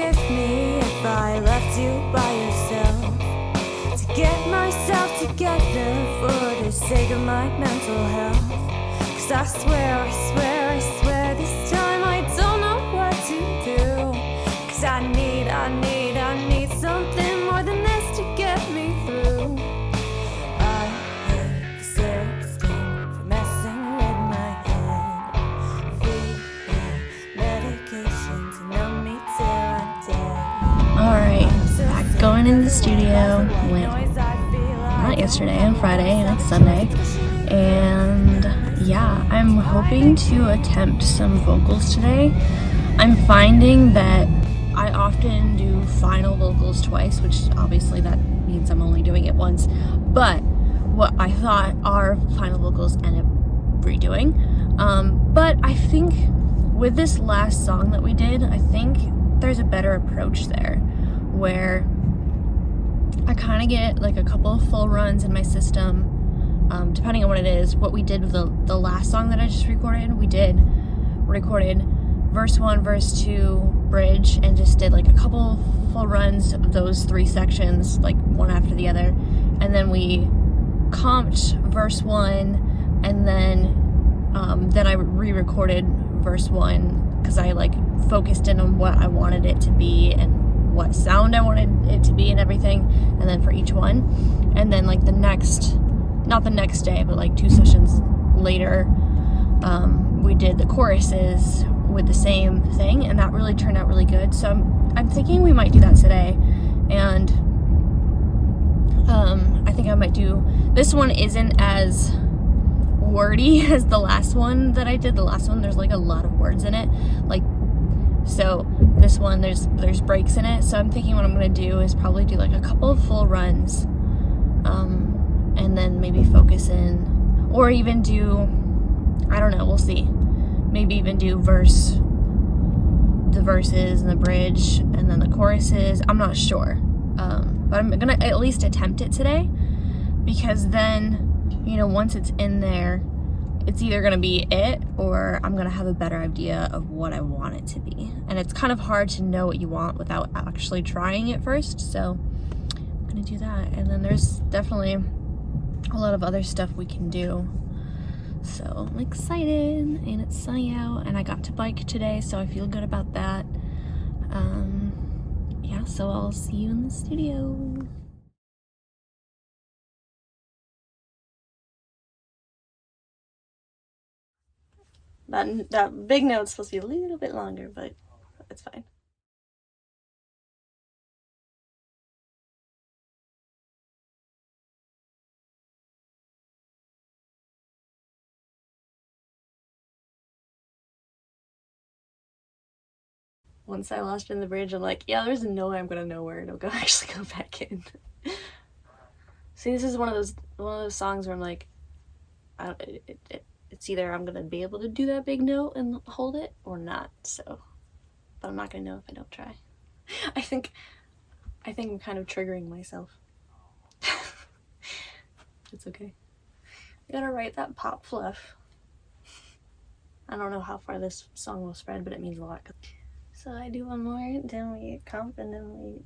forgive me if I left you by yourself. To get myself together for the sake of my mental health. 'Cause I swear this time I don't know what to do. 'Cause I need something more than this to get me through. I hate the system for messing with my head. Feed me medication to numb me till I'm dead. Alright, back going in the studio. Not yesterday, on Friday, and it's Sunday. And yeah, I'm hoping to attempt some vocals today. I'm finding that I often do final vocals twice, which obviously that means I'm only doing it once. But what I thought our final vocals end up redoing. But I think with this last song that we did, I think there's a better approach there, where I kind of get like a couple of full runs in my system, depending on what it is. What we did with the last song that I just recorded, recorded verse 1, verse 2, bridge, and just did like a couple full runs of those 3 sections, like one after the other. And then we comped verse 1, and then I re-recorded verse 1 because I like focused in on what I wanted it to be and what sound I wanted it to be and everything, and then for each one. And then like not the next day, but like 2 sessions later, we did the choruses with the same thing, and that really turned out really good. So I'm thinking we might do that today. And I think I might do, this one isn't as wordy as the last one that I did. The last one, there's like a lot of words in it, like, so this one there's breaks in it. So I'm thinking what I'm gonna do is probably do like a couple of full runs, and then maybe focus in, or even do, I don't know, we'll see, maybe even do the verses and the bridge and then the choruses. I'm not sure, but I'm gonna at least attempt it today, because then, you know, once it's in there, it's either gonna be it, or I'm gonna have a better idea of what I want it to be. And it's kind of hard to know what you want without actually trying it first, so I'm gonna do that. And then there's definitely a lot of other stuff we can do. So I'm excited, and it's sunny out, and I got to bike today, so I feel good about that. Yeah, so I'll see you in the studio. That big note's supposed to be a little bit longer, but it's fine. Once I lost in the bridge, I'm like, yeah, there's no way I'm gonna know where it'll actually go back in. See, this is one of those songs where I'm like, it's either I'm gonna be able to do that big note and hold it or not. So, but I'm not gonna know if I don't try. I think I'm kind of triggering myself. It's okay. I gotta write that pop fluff. I don't know how far this song will spread, but it means a lot. So I do one more, then we comp, and then we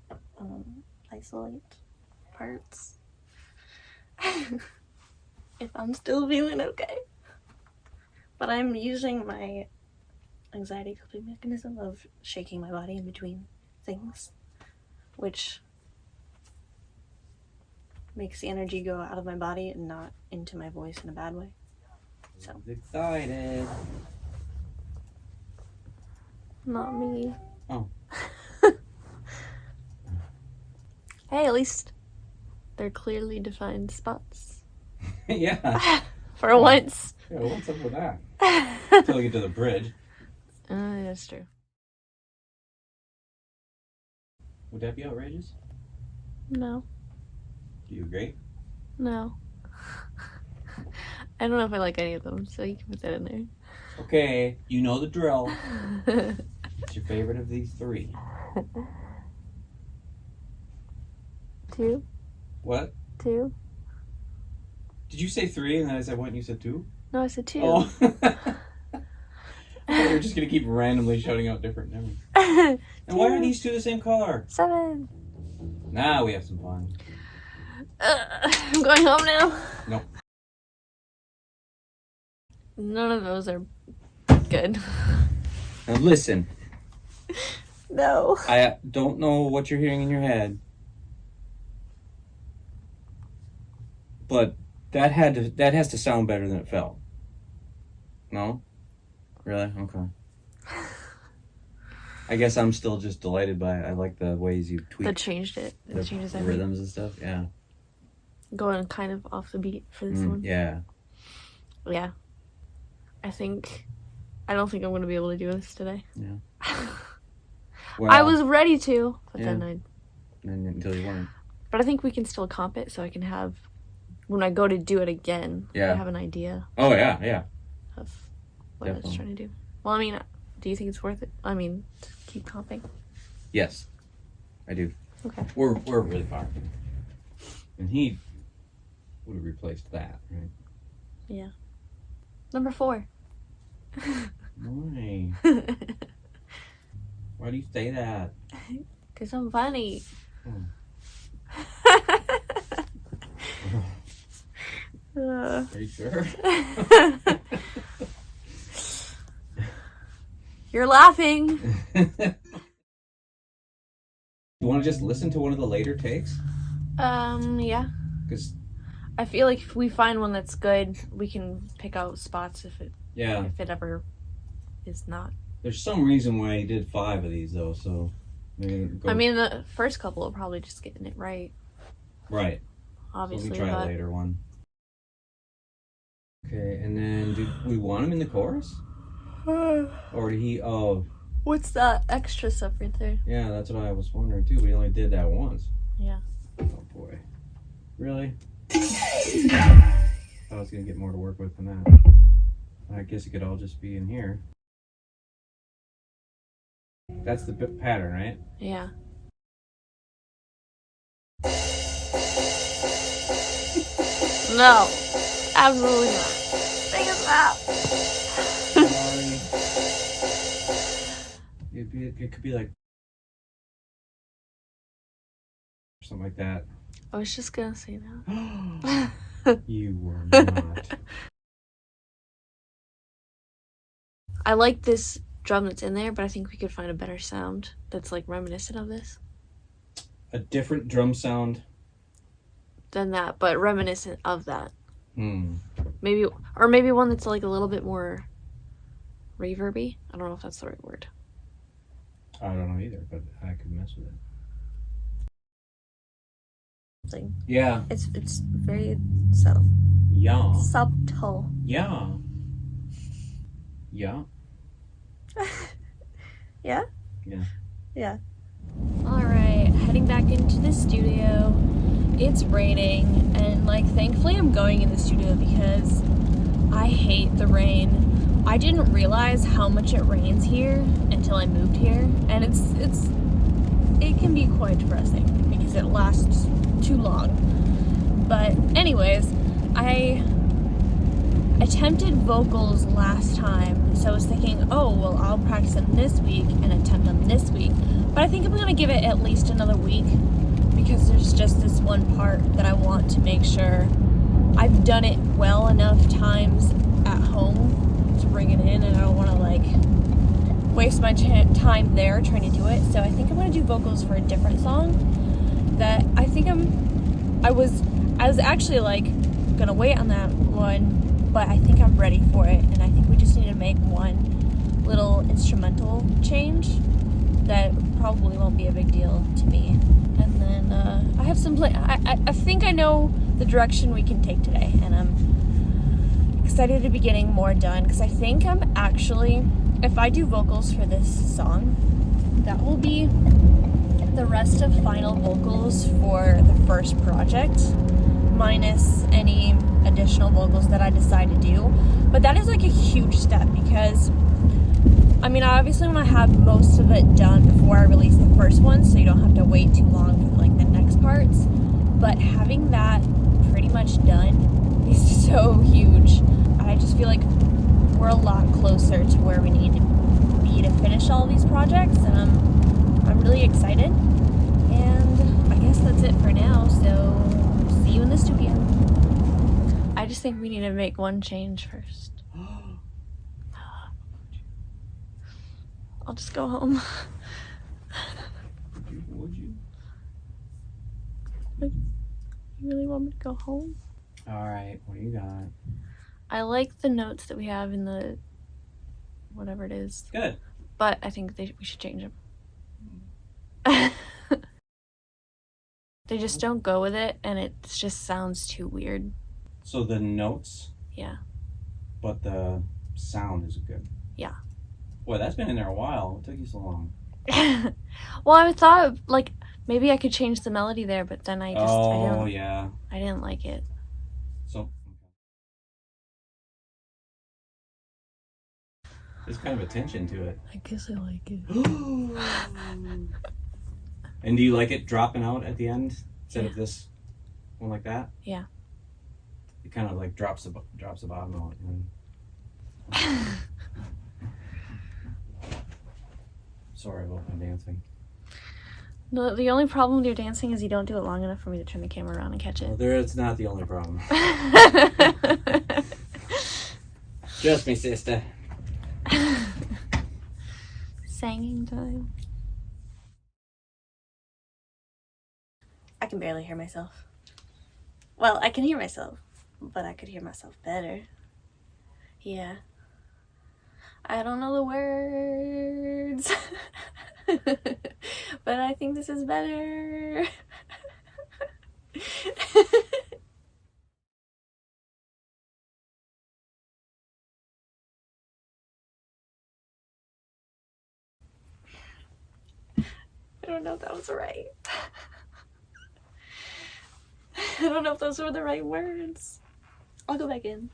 isolate parts. If I'm still feeling okay. But I'm using my anxiety coping mechanism of shaking my body in between things, which makes the energy go out of my body and not into my voice in a bad way. So I'm excited. Not me. Oh. Hey, at least they're clearly defined spots. Yeah. For once. Yeah, what's up with that? Until we get to the bridge. That's true. Would that be outrageous? No. Do you agree? No. I don't know if I like any of them, so you can put that in there. Okay, you know the drill. What's your favorite of these 3? 2. What? 2. Did you say 3 and then I said 1 and you said 2? No, I said 2. Oh. You're just gonna keep randomly shouting out different numbers. And why are these two the same color? 7. Now we have some fun. I'm going home now. Nope. None of those are good. Now listen. No. I don't know what you're hearing in your head, but that has to sound better than it felt. No? Really? Okay. I guess I'm still just delighted by it. I like the ways you tweak That changed it. It changes the everything. rhythms and stuff. Yeah. Going kind of off the beat for this one. Yeah. Yeah. I don't think I'm going to be able to do this today. Yeah. Well, I was ready to, but yeah. then until you weren't. But I think we can still comp it so I can have, when I go to do it again, Yeah. I have an idea Oh, yeah. of what I was trying to do. Well, I mean, do you think it's worth it? I mean, to keep comping? Yes, I do. Okay. We're really far. And he would have replaced that, right? Yeah. Number 4. Why? Why do you say that? Because I'm funny. Are you sure? You're laughing. You want to just listen to one of the later takes? Yeah. Because I feel like if we find one that's good, we can pick out spots if it ever is not. There's some reason why he did 5 of these, though, so maybe go... I mean, the first couple are probably just getting it right. Right. Obviously, So we try a later one. Okay, and then do we want him in the chorus? Or did he... Oh... What's that extra stuff right there? Yeah, that's what I was wondering, too. We only did that once. Yeah. Oh, boy. Really? I was going to get more to work with than that. I guess it could all just be in here. That's the pattern, right? Yeah. No. Absolutely not. Sing it out. It could be like... something like that. I was just gonna say that. You were not. I like this drum that's in there, but I think we could find a better sound that's like reminiscent of this. A different drum sound than that, but reminiscent of that. Maybe one that's like a little bit more reverby. I don't know if that's the right word. I don't know either, but I could mess with it. Thing. Yeah. It's very subtle. Yeah. Subtle. Yeah. Yeah. Yeah? Yeah. Yeah. Alright, heading back into the studio. It's raining, and thankfully I'm going in the studio because I hate the rain. I didn't realize how much it rains here until I moved here, and it can be quite depressing because it lasts too long. But anyways, I attempted vocals last time, so I was thinking, oh, well, I'll practice them this week and attempt them this week. But I think I'm gonna give it at least another week because there's just this one part that I want to make sure I've done it well enough times at home to bring it in, and I don't want to waste my time there trying to do it. So I think I'm gonna do vocals for a different song that I think I was actually gonna wait on that one, but I think I'm ready for it, and I think we just need to make one little instrumental change that probably won't be a big deal to me. And then I have some I think I know the direction we can take today, and I'm excited to be getting more done because I think I'm actually, if I do vocals for this song, that will be the rest of final vocals for the first project, minus any additional vocals that I decide to do. But that is a huge step because I mean, I obviously want to have most of it done before I release the first one, so you don't have to wait too long for the next parts. But having that pretty much done is so huge. I just feel like we're a lot closer to where we need to be to finish all these projects, and I'm really excited. And I guess that's it for now, so see you in the studio. I just think we need to make one change first. I'll just go home. Would you? You really want me to go home? Alright, what do you got? I like the notes that we have in the whatever it is. Good. But I think we should change them. They just don't go with it, and it just sounds too weird. So the notes, Yeah. but the sound is good. Yeah. Boy, that's been in there a while. What took you so long? Well, I thought like maybe I could change the melody there, but then I didn't like it. So there's kind of a tension to it. I guess I like it. And do you like it dropping out at the end instead of this one like that? Yeah. It kind of like drops the bottom out. Sorry about my dancing. No, the only problem with your dancing is you don't do it long enough for me to turn the camera around and catch it. Well, it's not the only problem. Trust me, sister. Singing time. I can barely hear myself. Well, I can hear myself, but I could hear myself better. Yeah. I don't know the words, but I think this is better. I don't know if that was right. I don't know if those were the right words. I'll go back in.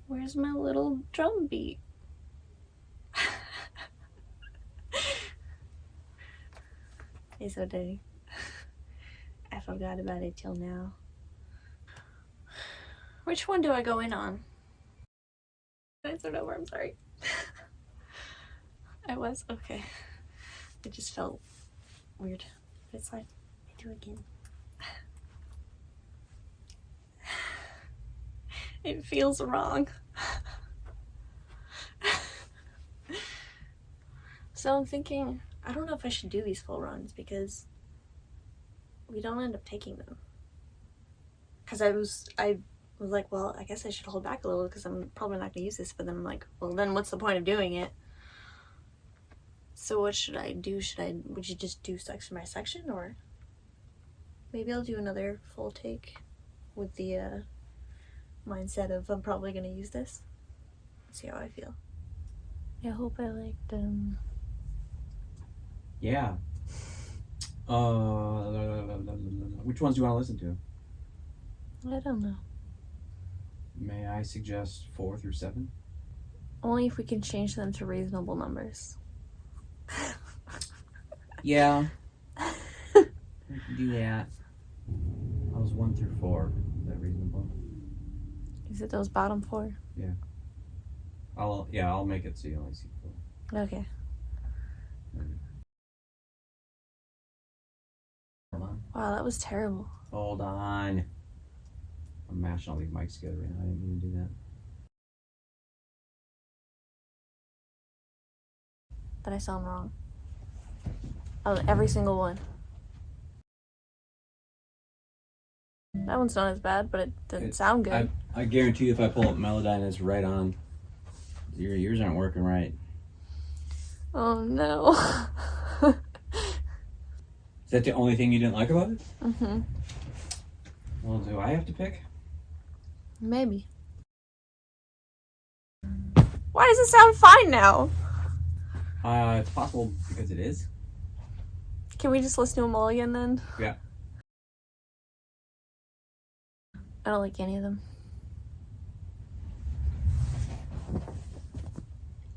Where's my little drum beat? It's okay. I forgot about it till now. Which one do I go in on? I don't know where, I'm sorry. I was? Okay. It just felt weird. It's like, I do again. It feels wrong. So I'm thinking, I don't know if I should do these full runs because we don't end up taking them. Because I was like, well, I guess I should hold back a little because I'm probably not going to use this. But then I'm like, well, then what's the point of doing it? So what should I do? Would you just do section by section, or maybe I'll do another full take with the mindset of I'm probably going to use this. Let's see how I feel. I hope I liked them. Yeah. Which ones do you want to listen to? I don't know. May I suggest 4 through 7? Only if we can change them to reasonable numbers. Yeah. We can do that. I was 1 through 4. Is that reasonable? Is it those bottom 4? Yeah. I'll make it so you only see 4. Okay. Hold on. Wow, that was terrible. Hold on. I'm mashing all these mics together right now. I didn't mean to do that. That I sound wrong. Oh, every single one. That one's not as bad, but it doesn't sound good. I guarantee you if I pull up Melodyne, it's right on. Your ears aren't working right. Oh no. Is that the only thing you didn't like about it? Mm-hmm. Well, do I have to pick? Maybe. Why does it sound fine now? It's possible because it is. Can we just listen to them all again then? Yeah. I don't like any of them.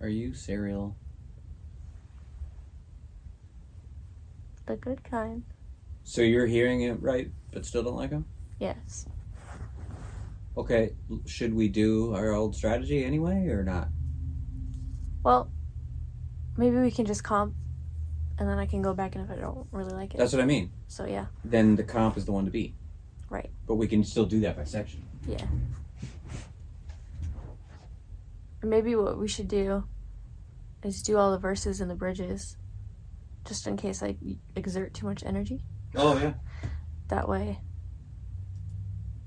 Are you cereal? The good kind. So you're hearing it right, but still don't like them? Yes. Okay, should we do our old strategy anyway or not? Well, maybe we can just comp, and then I can go back and if I don't really like it. That's what I mean. So yeah. Then the comp is the one to beat. Right. But we can still do that by section. Yeah. Maybe what we should do is do all the verses and the bridges, just in case I exert too much energy. Oh, yeah. That way,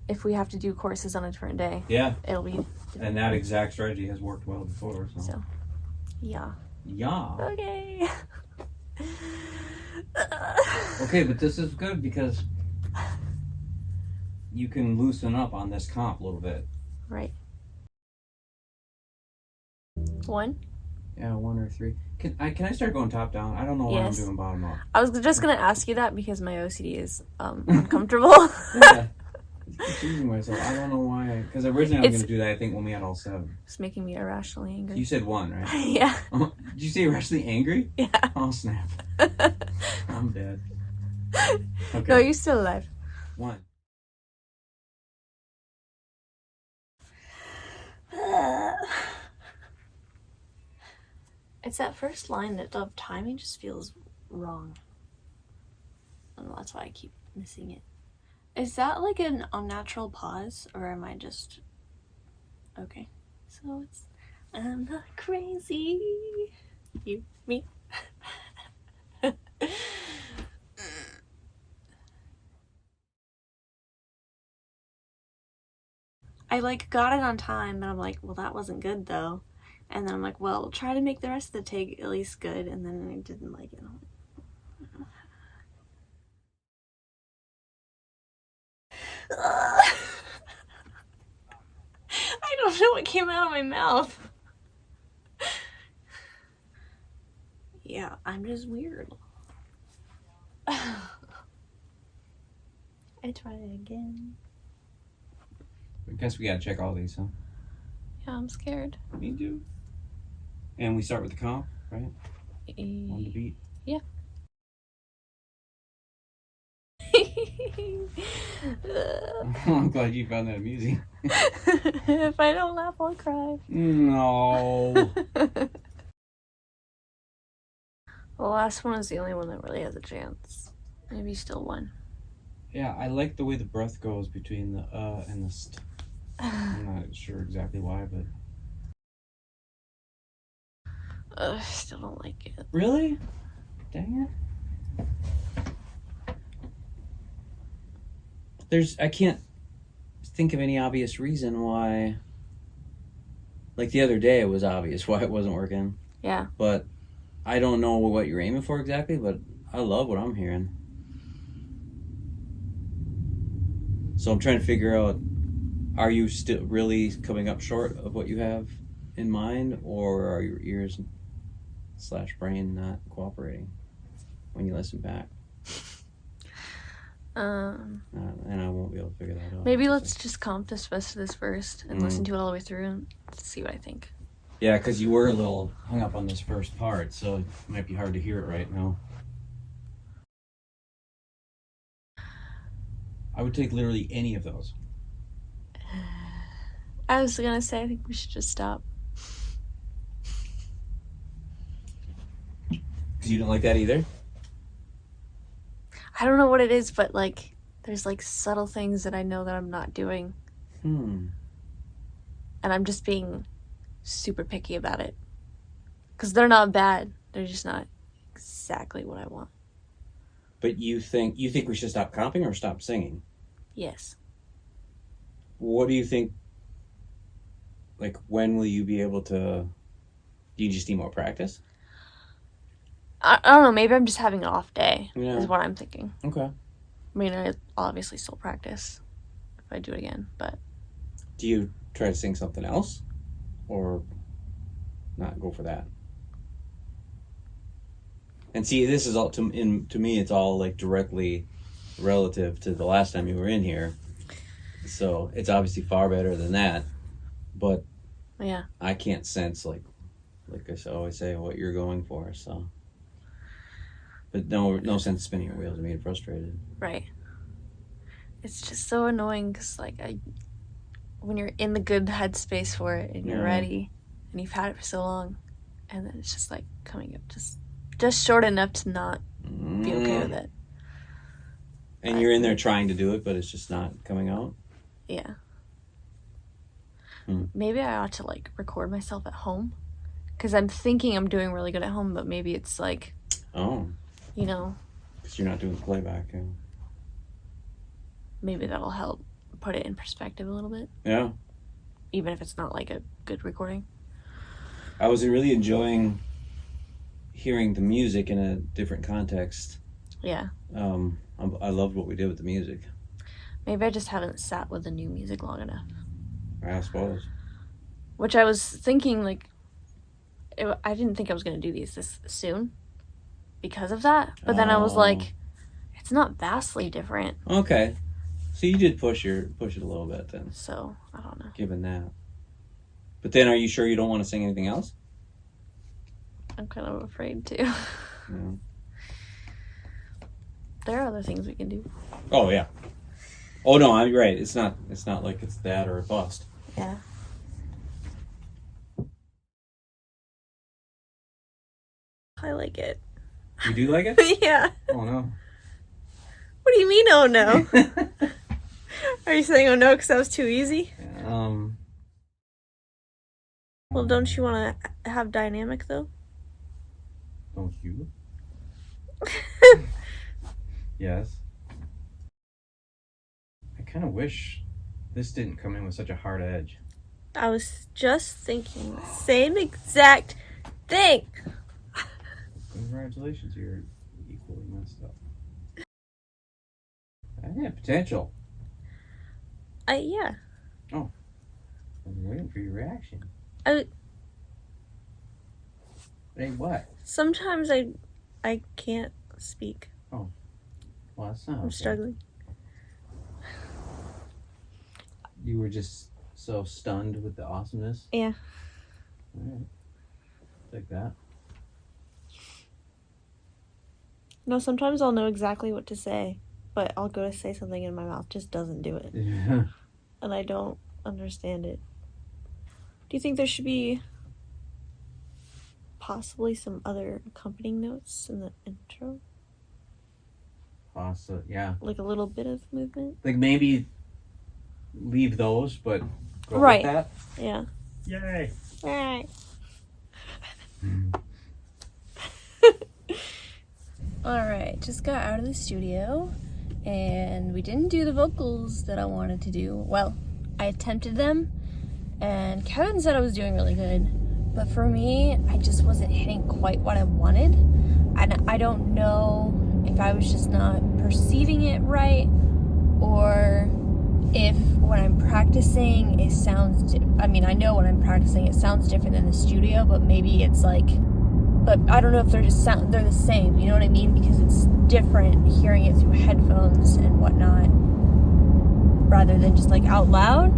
if we have to do courses on a different day, Yeah. it'll be... And that exact strategy has worked well before, So, yeah. Yeah. Okay. Okay, but this is good because you can loosen up on this comp a little bit. Right. 1? Yeah, 1 or 3. Can I start going top down? I don't know why Yes. I'm doing bottom up. I was just gonna ask you that because my OCD is uncomfortable. Yeah. I'm confusing myself. I don't know why. Because originally I was going to do that, I think, when we had all 7. It's making me irrationally angry. You said 1, right? Yeah. Did you say irrationally angry? Yeah. Oh, snap. I'm dead. Okay. No, you're still alive. 1. It's that first line that the timing just feels wrong. And that's why I keep missing it. Is that like an unnatural pause, or am I just... Okay. So it's... I'm not crazy. You, me. I like got it on time, and I'm like, well, that wasn't good though. And then I'm like, well, try to make the rest of the take at least good. And then I didn't like it. I don't know what came out of my mouth. Yeah, I'm just weird. I tried it again. I guess we gotta check all these, huh? Yeah, I'm scared. Me too. And we start with the comp, right? 1 to beat. Yeah. I'm glad you found that amusing. If I don't laugh, I'll cry. No. The last one is the only one that really has a chance. Maybe still 1. Yeah, I like the way the breath goes between the and the st. I'm not sure exactly why, but... I still don't like it. Really? Dang it. I can't think of any obvious reason why... Like the other day, it was obvious why it wasn't working. Yeah. But I don't know what you're aiming for exactly, but I love what I'm hearing. So I'm trying to figure out, are you still really coming up short of what you have in mind, or are your ears / brain not cooperating when you listen back? And I won't be able to figure that out. Maybe let's just comp this rest of this first and listen to it all the way through and see what I think. Yeah, because you were a little hung up on this first part, so it might be hard to hear it right now. I would take literally any of those. I was gonna say, I think we should just stop. Because you don't like that either? I don't know what it is, but like, there's like subtle things that I know that I'm not doing. And I'm just being super picky about it. Because they're not bad. They're just not exactly what I want. But you think we should stop comping or stop singing? Yes. What do you think? Like, when will you be able to? Do you just need more practice? I don't know. Maybe I'm just having an off day. Yeah. Is what I'm thinking. Okay. I mean, I'll obviously still practice if I do it again, but... Do you try to sing something else? Or not go for that? And see, this is all, to me, it's all like directly relative to the last time you were in here. So it's obviously far better than that. But yeah, I can't sense, like I always say, what you're going for, so... But no sense spinning your wheels. It made me frustrated. right. It's just so annoying because, like, when you're in the good headspace for it and you're Yeah. ready and you've had it for so long, and then it's just like coming up just short enough to not be okay with it. And you're in there trying to do it, but it's just not coming out? Yeah. Hmm. Maybe I ought to like record myself at home, because I'm thinking I'm doing really good at home, but maybe it's like, Oh. you know, Because you're not doing the playback. Yeah. maybe that'll help put it in perspective a little bit, Yeah. even if it's not like a good recording. I was really enjoying hearing the music in a different context. Yeah. I loved what we did with the music. Maybe I just haven't sat with the new music long enough. I suppose. Which I was thinking, like, I didn't think I was going to do these this soon because of that. But then I was like, it's not vastly different. Okay. So you did push it a little bit then. So, I don't know. Given that. But then are you sure you don't want to sing anything else? I'm kind of afraid to. Yeah. There are other things we can do. Oh yeah. Oh no, I'm right. It's not like it's that or a bust. Yeah. I like it. You do like it? Yeah. Oh no. What do you mean, oh no? Are you saying oh no because that was too easy? Well, don't you want to have dynamic, though? Don't you? Yes. I kind of wish this didn't come in with such a hard edge. I was just thinking the same exact thing. Congratulations, you're equally messed up. I had potential. Yeah. Oh. I was waiting for your reaction. Hey, what? Sometimes I can't speak. Oh. Well, that's not I'm struggling. You were just so stunned with the awesomeness? Yeah. Alright. Take that. No, sometimes I'll know exactly what to say, but I'll go to say something and my mouth just doesn't do it. Yeah. And I don't understand it. Do you think there should be possibly some other accompanying notes in the intro? Awesome. Yeah. Like a little bit of movement? Like maybe leave those, but go Right. with that. Yeah. Yay. Alright. Alright, just got out of the studio and we didn't do the vocals that I wanted to do. Well, I attempted them and Kevin said I was doing really good, but for me, I just wasn't hitting quite what I wanted. And I don't know if I was just not perceiving it right or if when I'm practicing it sounds I know when I'm practicing it sounds different than the studio, but maybe it's like, but I don't know if they're the same, you know what I mean? Because it's different hearing it through headphones and whatnot rather than just like out loud.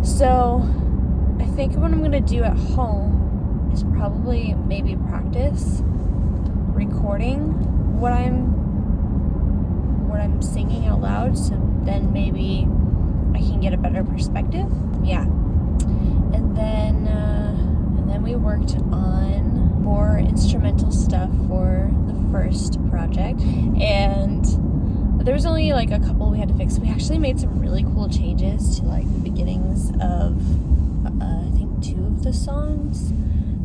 So I think what I'm gonna do at home is probably maybe practice recording what I'm singing out loud, so then maybe I can get a better perspective. Yeah. And then we worked on more instrumental stuff for the first project, and there was only like a couple we had to fix. We actually made some really cool changes to like the beginnings of I think 2 of the songs,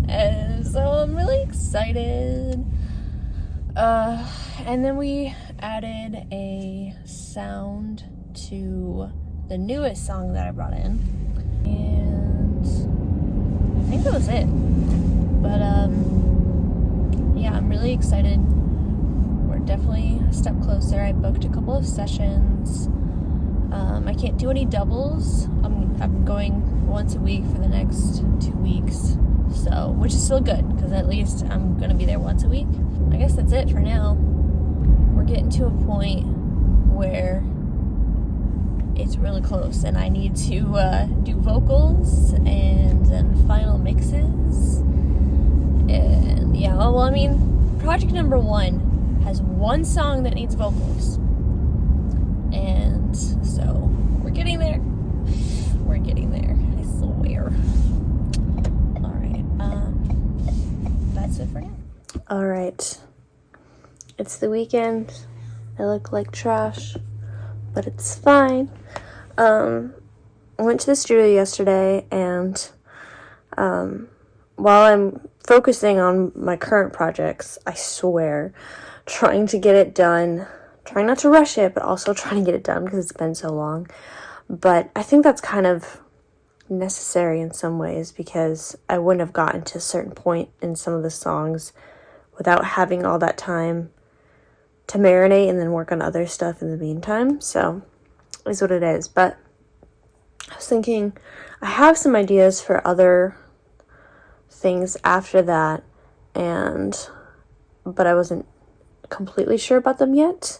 and so I'm really excited. And then we added a sound to the newest song that I brought in, and I think that was it. But yeah, I'm really excited. We're definitely a step closer. I booked a couple of sessions. I can't do any doubles. I'm going once a week for the next 2 weeks, so which is still good because at least I'm gonna be there once a week. I guess that's it for now. We're getting to a point where it's really close and I need to do vocals and then final mixes. And yeah, well, I mean, project number 1 has 1 song that needs vocals, and so we're getting there. that's it for now. All right. It's the weekend. I look like trash, but it's fine. I went to the studio yesterday, and while I'm focusing on my current projects, I swear, trying to get it done, trying not to rush it, but also trying to get it done because it's been so long. But I think that's kind of necessary in some ways, because I wouldn't have gotten to a certain point in some of the songs without having all that time to marinate and then work on other stuff in the meantime. So is what it is. But I was thinking, I have some ideas for other things after that, but I wasn't completely sure about them yet.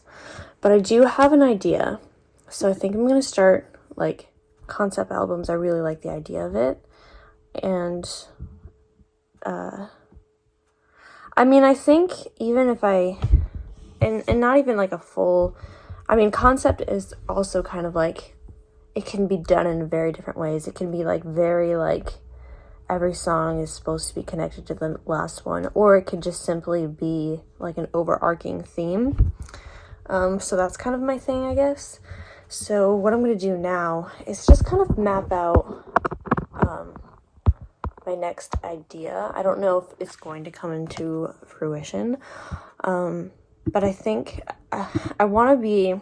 But I do have an idea. So I think I'm going to start, like, concept albums. I really like the idea of it. And, I mean, I think even if and not even like a full, I mean, concept is also kind of like, it can be done in very different ways. It can be like very like, every song is supposed to be connected to the last one, or it could just simply be like an overarching theme. So that's kind of my thing, I guess. So what I'm going to do now is just kind of map out my next idea. I don't know if it's going to come into fruition, but I think I want to be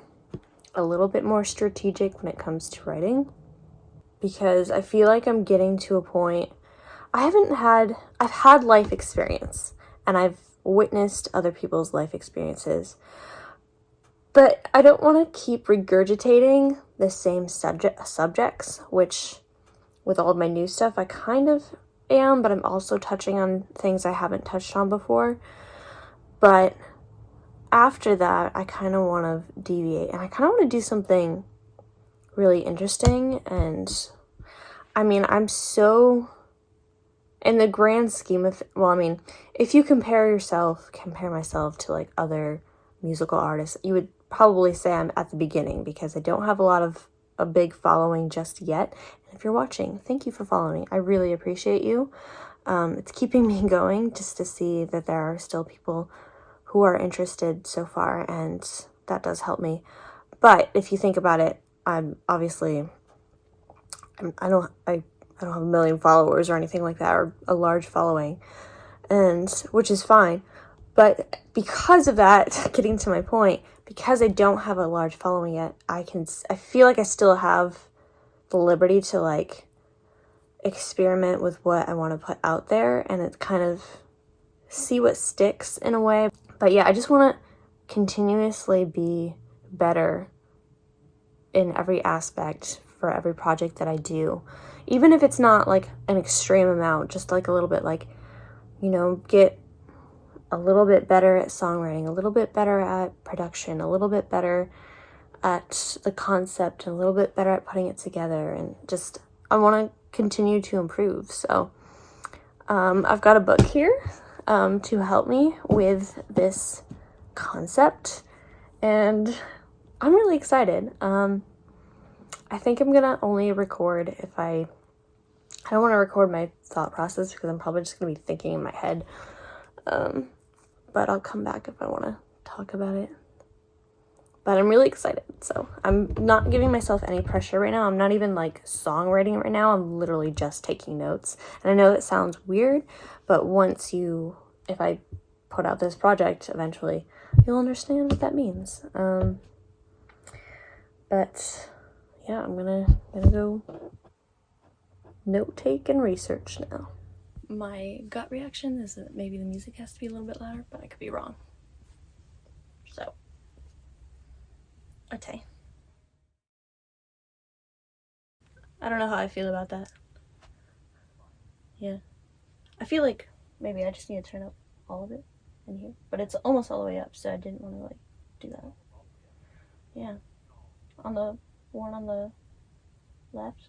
a little bit more strategic when it comes to writing, because I feel like I'm getting to a point. I've had life experience, and I've witnessed other people's life experiences, but I don't want to keep regurgitating the same subjects, which with all of my new stuff, I kind of am, but I'm also touching on things I haven't touched on before. But after that, I kind of want to deviate, and I kind of want to do something really interesting. And I mean, I'm so, in the grand scheme of, well, I mean, if you compare myself to like other musical artists, you would probably say I'm at the beginning, because I don't have a big following just yet. And if you're watching, thank you for following. I really appreciate you. It's keeping me going just to see that there are still people who are interested so far, and that does help me. But if you think about it, I don't have a million followers or anything like that, or a large following, and which is fine. But because of that, getting to my point, because I don't have a large following yet, I feel like I still have the liberty to like experiment with what I want to put out there, and it kind of see what sticks in a way. But yeah, I just want to continuously be better in every aspect for every project that I do. Even if it's not like an extreme amount, just like a little bit, like, you know, get a little bit better at songwriting, a little bit better at production, a little bit better at the concept, and a little bit better at putting it together. And just, I want to continue to improve. So I've got a book here to help me with this concept, and I'm really excited. I think I'm gonna only record if I don't want to record my thought process, because I'm probably just gonna be thinking in my head. But I'll come back if I want to talk about it. But I'm really excited. So I'm not giving myself any pressure right now. I'm not even like songwriting right now. I'm literally just taking notes. And I know that sounds weird, but if I put out this project eventually, you'll understand what that means. But yeah, I'm gonna go note take and research now. My gut reaction is that maybe the music has to be a little bit louder, but I could be wrong. So, okay. I don't know how I feel about that. Yeah. I feel like maybe I just need to turn up all of it in here, but it's almost all the way up, so I didn't want to like do that. Yeah. On the one on the left.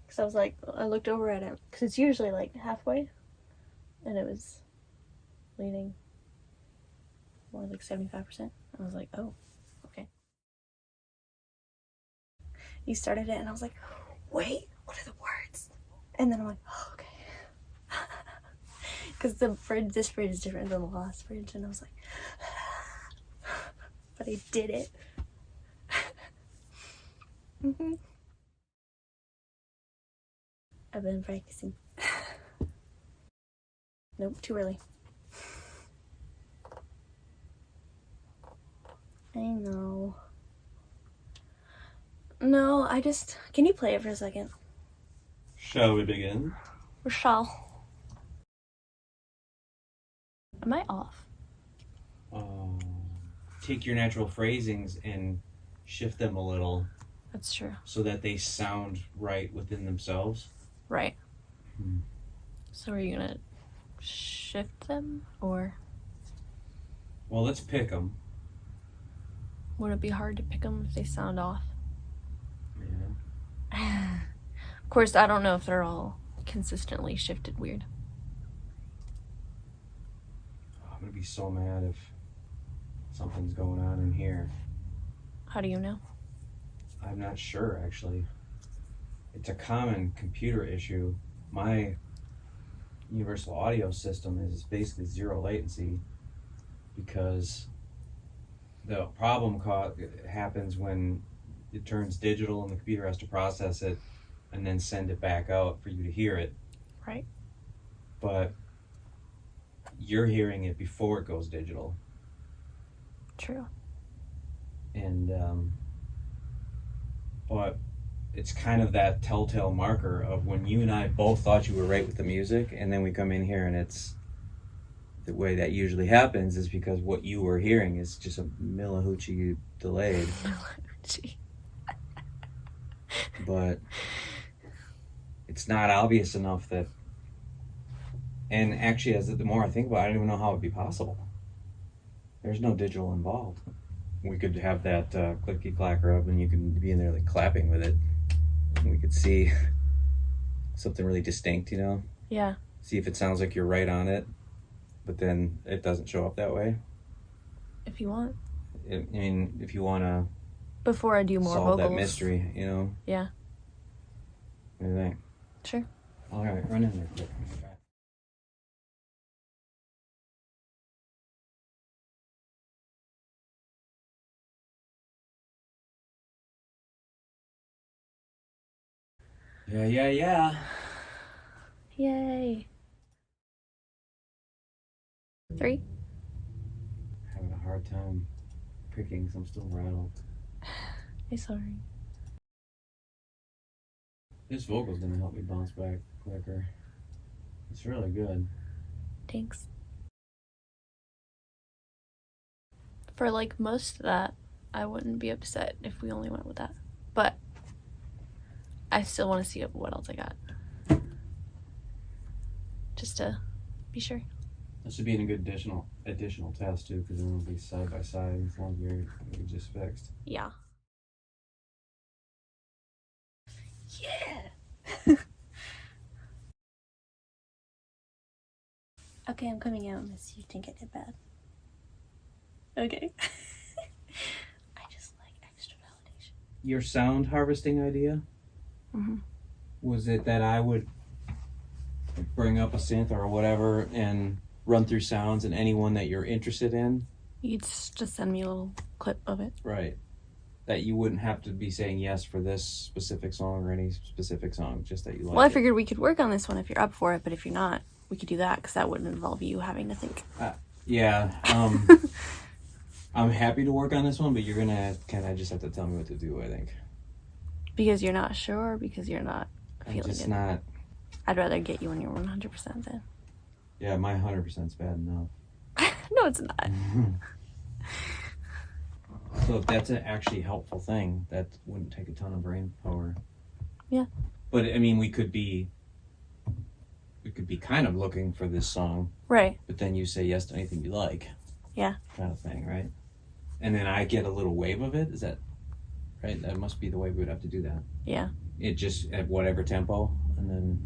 Because I was like, I looked over at it, because it's usually like halfway, and it was leaning more like 75%. I was like, oh, okay. You started it, and I was like, wait, what are the words? And then I'm like, oh, okay. Because this bridge is different than the last bridge, and I was like, but I did it. I've been practicing. Nope, too early. I know. No, can you play it for a second? Shall we begin? Rochelle. Am I off? Take your natural phrasings and shift them a little That's true. so that they sound right within themselves. Right. So are you gonna shift them, or Well, let's pick them. would it be hard to pick them if they sound off? Yeah. Of course, I don't know if they're all consistently shifted weird. I'm gonna be so mad if something's going on in here. How do you know? I'm not sure, actually. It's a common computer issue. My universal audio system is basically zero latency because the problem happens when it turns digital and the computer has to process it and then send it back out for you to hear it. Right. But you're hearing it before it goes digital. True. And but it's kind of that telltale marker of when you and I both thought you were right with the music, and then we come in here and it's the way that usually happens is because what you were hearing is just a millihoochie delayed. But it's not obvious enough that, and actually the more I think about it, I don't even know how it would be possible. There's no digital involved. We could have that clicky clacker up and you could be in there like clapping with it. And we could see something really distinct, you know? Yeah. See if it sounds like you're right on it, but then it doesn't show up that way. If you want. I mean, if you want to Before I do more solve vocals. that mystery, you know? Yeah. What do you think? Sure. All right, run in there quick. Yeah. Yay. 3. Having a hard time picking because I'm still rattled. I'm sorry. This vocal's gonna help me bounce back quicker. It's really good. Thanks. For like most of that, I wouldn't be upset if we only went with that. But I still want to see what else I got. Just to be sure. This would be a good additional test too, because then it'll be side by side as long as you're just fixed. Yeah. Yeah! Okay, I'm coming out unless you think I did bad. Okay. I just like extra validation. Your sound harvesting idea? Mm-hmm. Was it that I would bring up a synth or whatever and run through sounds and anyone that you're interested in? You'd just send me a little clip of it. Right. That you wouldn't have to be saying yes for this specific song or any specific song, just that you like Well, I it. figured we could work on this one if you're up for it, but if you're not, we could do that because that wouldn't involve you having to think. Yeah. I'm happy to work on this one, but you're going to kind of just have to tell me what to do, I think. Because you're not sure, or because you're not feeling I'm just it? not. I'd rather get you when you're 100% then. Yeah, my 100%'s bad enough. No, it's not. So if that's an actually helpful thing, that wouldn't take a ton of brain power. Yeah. But I mean, we could be kind of looking for this song, Right. but then you say yes to anything you like. Yeah. Kind of thing, right? And then I get a little wave of it. Is that right? That must be the way we would have to do that. Yeah. It just at whatever tempo, and then.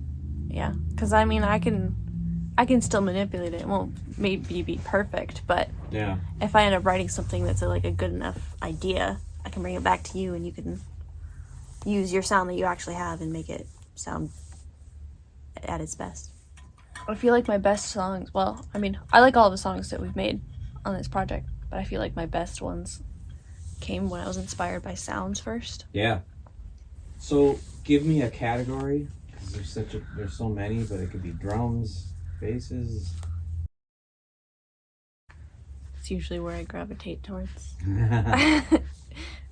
Yeah. Because I mean, I can still manipulate it. It won't maybe be perfect, but Yeah. if I end up writing something that's a good enough idea, I can bring it back to you and you can use your sound that you actually have and make it sound at its best. I feel like my best songs, well, I mean, I like all the songs that we've made on this project, but I feel like my best ones came when I was inspired by sounds first. Yeah. So give me a category, because there's so many, but it could be drums, basses. It's usually where I gravitate towards.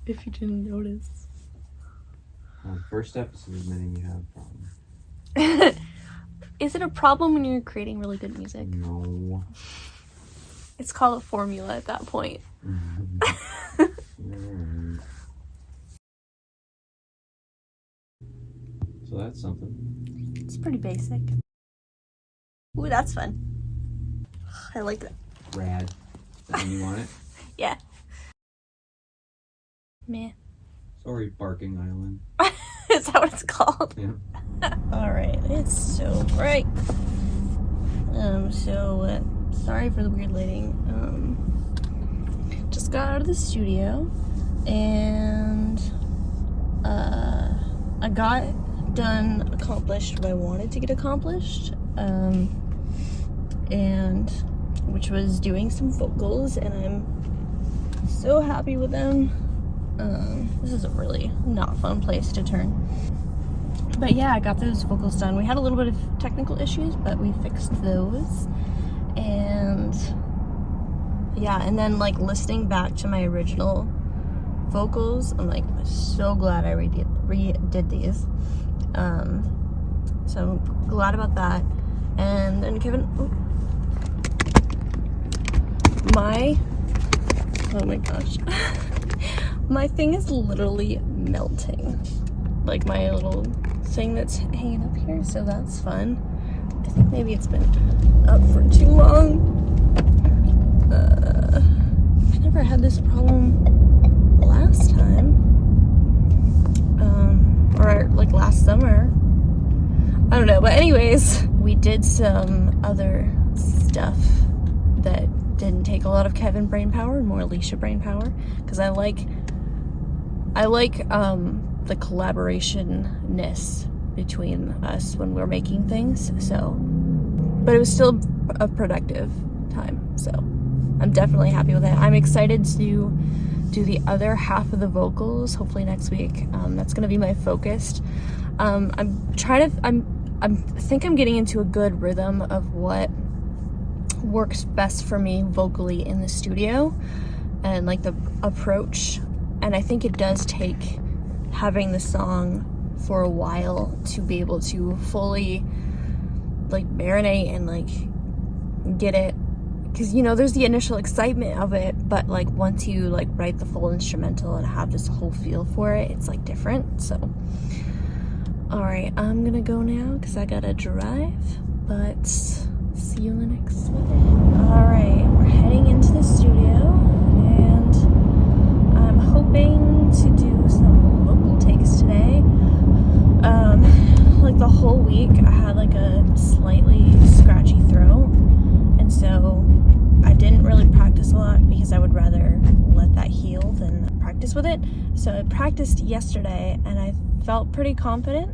If you didn't notice. Well, the first episode admitting you have a problem. Is it a problem when you're creating really good music? No. It's called a formula at that point. So that's something. It's pretty basic. Ooh, that's fun. I like that. Rad. Is that when you want it? Yeah. Meh. Sorry, Barking Island. Is that what it's called? Yeah. Alright, it's so bright. Sorry for the weird lighting. Just got out of the studio and I got accomplished what I wanted to get accomplished. And which was doing some vocals, and I'm so happy with them. This is a really not fun place to turn. But yeah, I got those vocals done. We had a little bit of technical issues, but we fixed those. And yeah, and then like listening back to my original vocals, I'm like so glad I redid these. So I'm glad about that. And then Kevin, oh my gosh. My thing is literally melting. Like my little thing that's hanging up here, so that's fun. I think maybe it's been up for too long. I never had this problem last time. Or like last summer. I don't know, but anyways, we did some other stuff that didn't take a lot of Kevin brain power and more Alicia brain power, because I like the collaboration-ness between us when we're making things. So, but it was still a productive time, so I'm definitely happy with it. I'm excited to do the other half of the vocals hopefully next week. That's gonna be my focus. I think I'm getting into a good rhythm of what works best for me vocally in the studio and like the approach. And I think it does take having the song for a while to be able to fully like marinate and like get it, because you know there's the initial excitement of it, but like once you like write the full instrumental and have this whole feel for it, it's like different. So all right, I'm gonna go now because I gotta drive, but see you in the next one. All right, we're heading into the studio and I'm hoping to do some vocal takes today. Like the whole week I had like a slightly scratchy throat, and so I didn't really practice a lot because I would rather let that heal than practice with it. So I practiced yesterday and I felt pretty confident.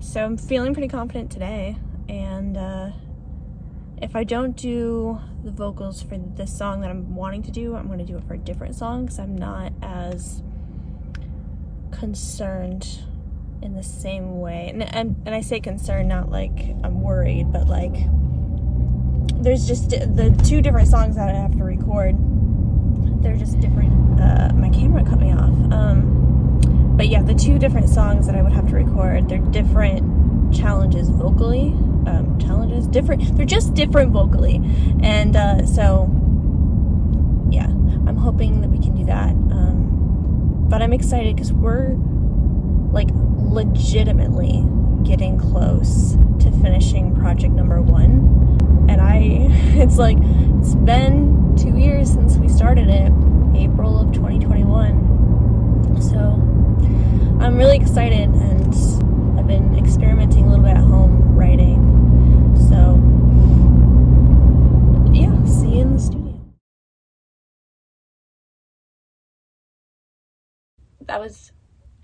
So I'm feeling pretty confident today, and if I don't do the vocals for this song that I'm wanting to do, I'm going to do it for a different song because I'm not as concerned in the same way. And I say concerned, not like I'm worried, but like there's just the two different songs that I have to record. They're just different. My camera cut me off. But yeah, the two different songs that I would have to record, they're different challenges vocally. They're just different vocally. And so yeah, I'm hoping that we can do that. But I'm excited because we're like legitimately getting close to finishing project number 1. And it's been 2 years since we started it, April of 2021. So I'm really excited, and I've been experimenting a little bit at home writing. So yeah, see you in the studio.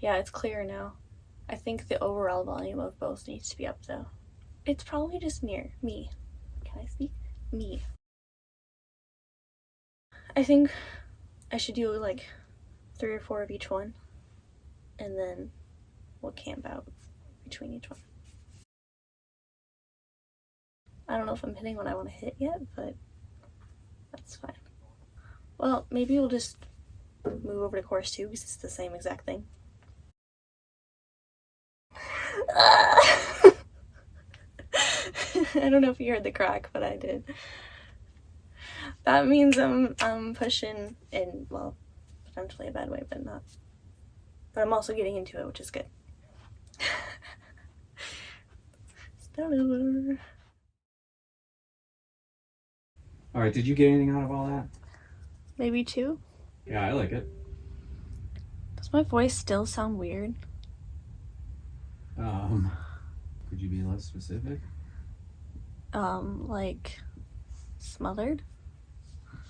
Yeah, it's clear now. I think the overall volume of both needs to be up though. It's probably just me. Can I speak? Me. I think I should do like 3 or 4 of each one, and then we'll camp out between each one. I don't know if I'm hitting what I want to hit yet, but that's fine. Well, maybe we'll just move over to chorus 2 because it's the same exact thing. I don't know if you heard the crack, but I did. That means I'm pushing in, well, potentially a bad way, but not. But I'm also getting into it, which is good. Start over. All right, did you get anything out of all that? Maybe 2. Yeah, I like it. Does my voice still sound weird? Could you be less specific? Like smothered?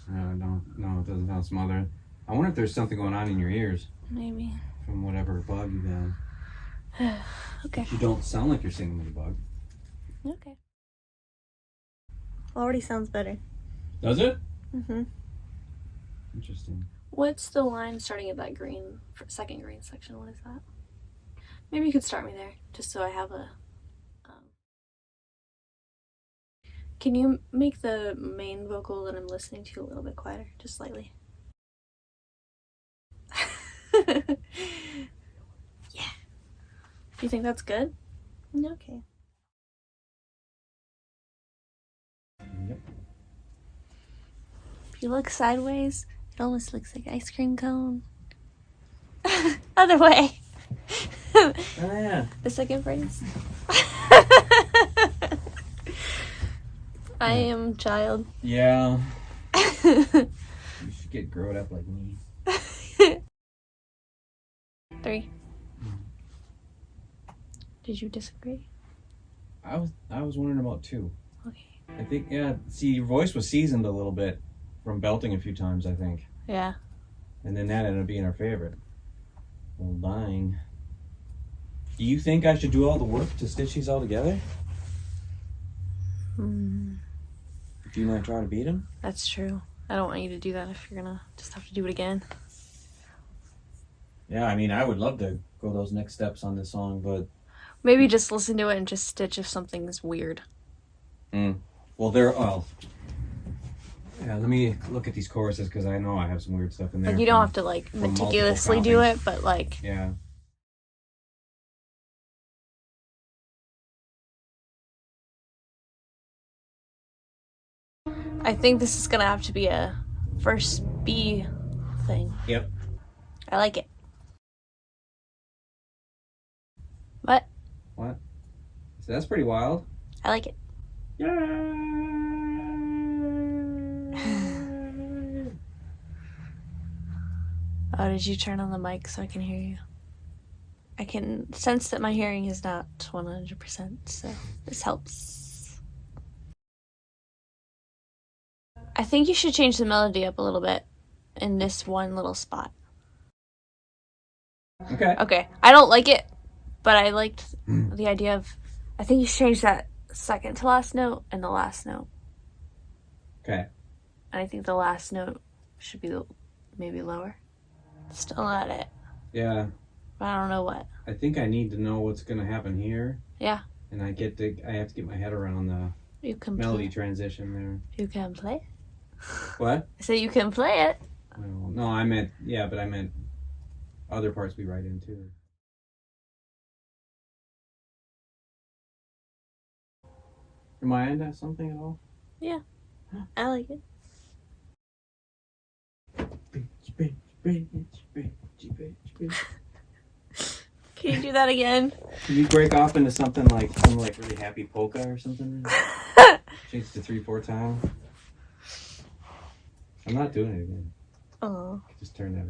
No, it doesn't sound smothered. I wonder if there's something going on in your ears Maybe. from whatever bug you got. Okay. You don't sound like you're singing with a bug. Okay. Already sounds better. Does it? Mm-hmm. Interesting. What's the line starting at that green, second green section? What is that? Maybe you could start me there, just so I have a... Can you make the main vocal that I'm listening to a little bit quieter? Just slightly. Yeah. Do you think that's good? Okay. Yep. If you look sideways, it almost looks like ice cream cone. Other way. Oh, yeah. The second phrase. I am child. Yeah. You should get grown up like me. 3. Did you disagree? I was wondering about 2. Okay. I think, yeah, see, your voice was seasoned a little bit from belting a few times, I think. Yeah. And then that ended up being our favorite. Well, dying. Do you think I should do all the work to stitch these all together? Do you might try to beat him? That's true. I don't want you to do that if you're gonna just have to do it again. Yeah, I mean, I would love to go those next steps on this song, but... Maybe just listen to it and just stitch if something's weird. Well, yeah, let me look at these choruses, because I know I have some weird stuff in there. Like, you don't have to, like, meticulously do it, but, like... Yeah. I think this is gonna have to be a first B thing. Yep. I like it. What? What? So that's pretty wild. I like it. Yeah. Oh, did you turn on the mic so I can hear you? I can sense that my hearing is not 100%, so this helps. I think you should change the melody up a little bit in this one little spot. Okay. Okay, I don't like it, but I liked the idea of... I think you should change that second to last note and the last note. Okay. And I think the last note should be maybe lower. Still not it. Yeah. But I don't know what. I think I need to know what's going to happen here. Yeah. And I have to get my head around the You can melody play. transition there. You can play. What? I said you can play it. Well, no, I meant other parts we write in too. Am I into something at all? Yeah. I like it. Can you do that again? Can you break off into something like some really happy polka or something? Change to 3/4 time. I'm not doing it again. Oh. Just turn that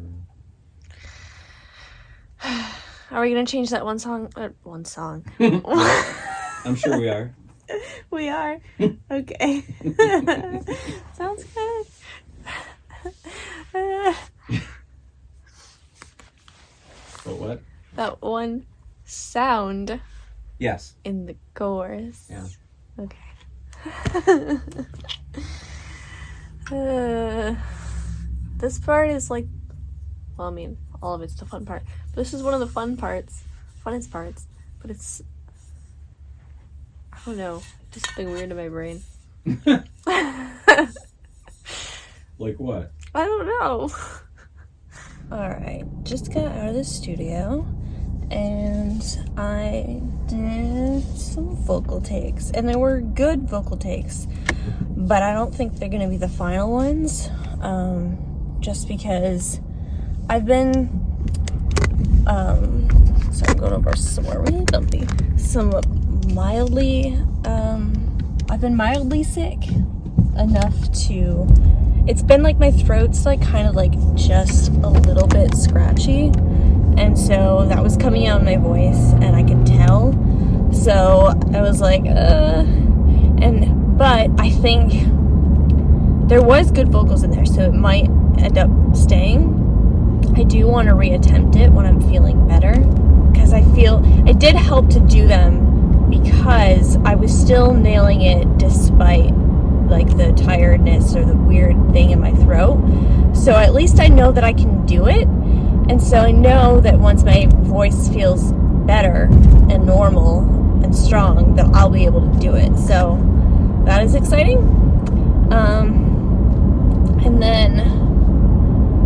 around. Are we gonna change that one song? One song. I'm sure we are. We are. Okay. Sounds good. But what? That one sound. Yes. in the chorus. Yeah. Okay. This part is like, well, I mean, all of it's the fun part. But this is one of the funnest parts. But it's, I don't know, just something weird in my brain. Like what? I don't know. Alright, just got out of the studio and I did some vocal takes. And they were good vocal takes, but I don't think they're gonna be the final ones. Just because I've been, so I'm going over somewhere really bumpy. I've been mildly sick enough to, it's been like my throat's like kind of like just a little bit scratchy, and so that was coming out in my voice and I could tell. So I was like, but I think there was good vocals in there, so it might end up staying. I do want to reattempt it when I'm feeling better, because I feel it did help to do them because I was still nailing it despite like the tiredness or the weird thing in my throat. So at least I know that I can do it, and so I know that once my voice feels better and normal and strong, that I'll be able to do it. So that is exciting.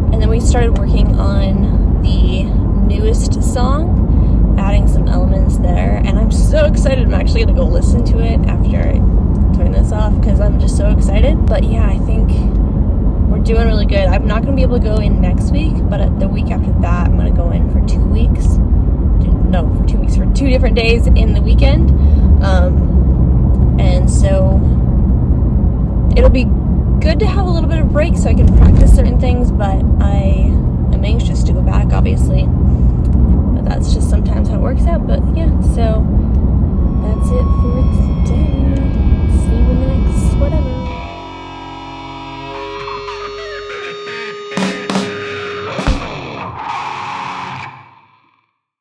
And then we started working on the newest song, adding some elements there, and I'm so excited. I'm actually gonna go listen to it after I turn this off because I'm just so excited. But yeah, I think we're doing really good. I'm not gonna be able to go in next week, but the week after that, I'm gonna go in for 2 weeks. No, for 2 weeks, for 2 different days in the weekend. And so it'll be good to have a little bit of break so I can practice certain things, but I